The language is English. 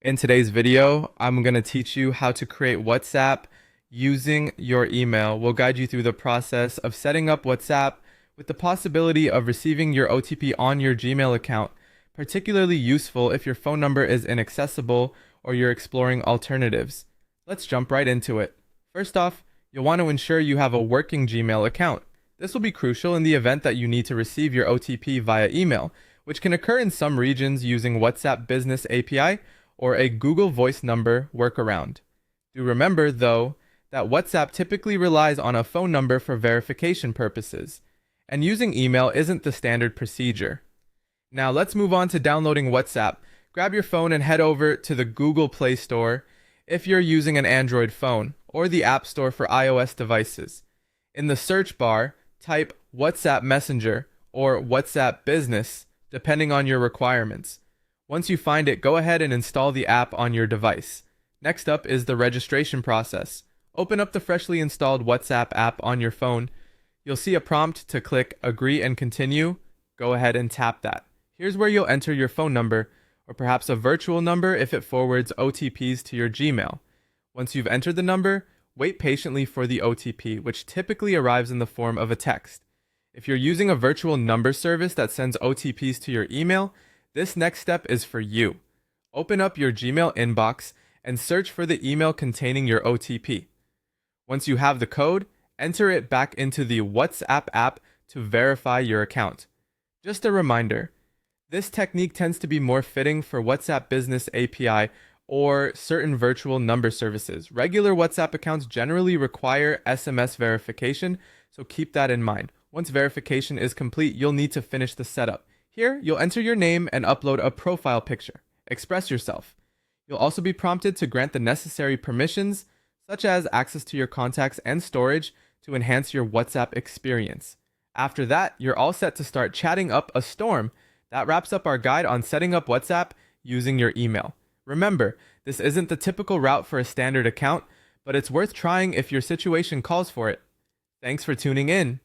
In today's video, I'm going to teach you how to create WhatsApp using your email. We'll guide you through the process of setting up WhatsApp with the possibility of receiving your OTP on your Gmail account, particularly useful if your phone number is inaccessible or you're exploring alternatives. Let's jump right into it. First off, you'll want to ensure you have a working Gmail account. This will be crucial in the event that you need to receive your OTP via email, which can occur in some regions using WhatsApp Business API or a Google Voice number workaround. Do remember, though, that WhatsApp typically relies on a phone number for verification purposes, and using email isn't the standard procedure. Now let's move on to downloading WhatsApp. Grab your phone and head over to the Google Play Store if you're using an Android phone, or the App Store for iOS devices. In the search bar, type WhatsApp Messenger or WhatsApp Business, depending on your requirements. Once you find it, go ahead and install the app on your device. Next up is the registration process. Open up the freshly installed WhatsApp app on your phone. You'll see a prompt to click Agree and Continue. Go ahead and tap that. Here's where you'll enter your phone number, or perhaps a virtual number if it forwards OTPs to your Gmail. Once you've entered the number, wait patiently for the OTP, which typically arrives in the form of a text. If you're using a virtual number service that sends OTPs to your email, this next step is for you. Open up your Gmail inbox and search for the email containing your OTP. Once you have the code, enter it back into the WhatsApp app to verify your account. Just a reminder, this technique tends to be more fitting for WhatsApp Business API or certain virtual number services. Regular WhatsApp accounts generally require SMS verification, so keep that in mind. Once verification is complete, you'll need to finish the setup. Here, you'll enter your name and upload a profile picture. Express yourself. You'll also be prompted to grant the necessary permissions, such as access to your contacts and storage, to enhance your WhatsApp experience. After that, you're all set to start chatting up a storm. That wraps up our guide on setting up WhatsApp using your email. Remember, this isn't the typical route for a standard account, but it's worth trying if your situation calls for it. Thanks for tuning in.